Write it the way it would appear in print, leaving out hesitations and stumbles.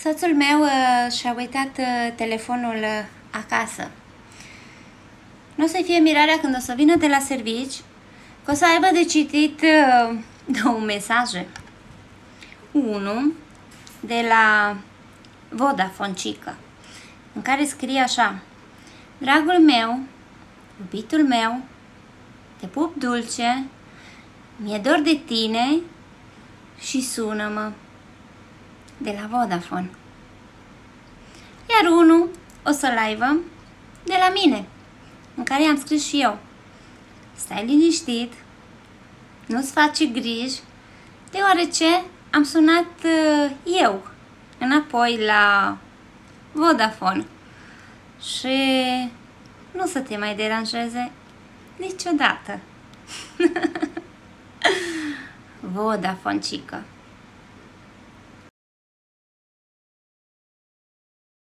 Soțul meu și-a uitat telefonul acasă. Nu o să fie mirarea când o să vină de la servici, că o să aibă de citit două mesaje. Unul de la Vodafonecică, în care scrie așa: dragul meu, iubitul meu, te pup dulce, mi-e dor de tine și sună-mă. De la Vodafone. Iar unul o să-l aibă de la mine, în care i-am scris și eu: stai liniștit, nu-ți faci griji, deoarece am sunat eu înapoi la Vodafone și nu să te mai deranjeze niciodată. Vodafonecică.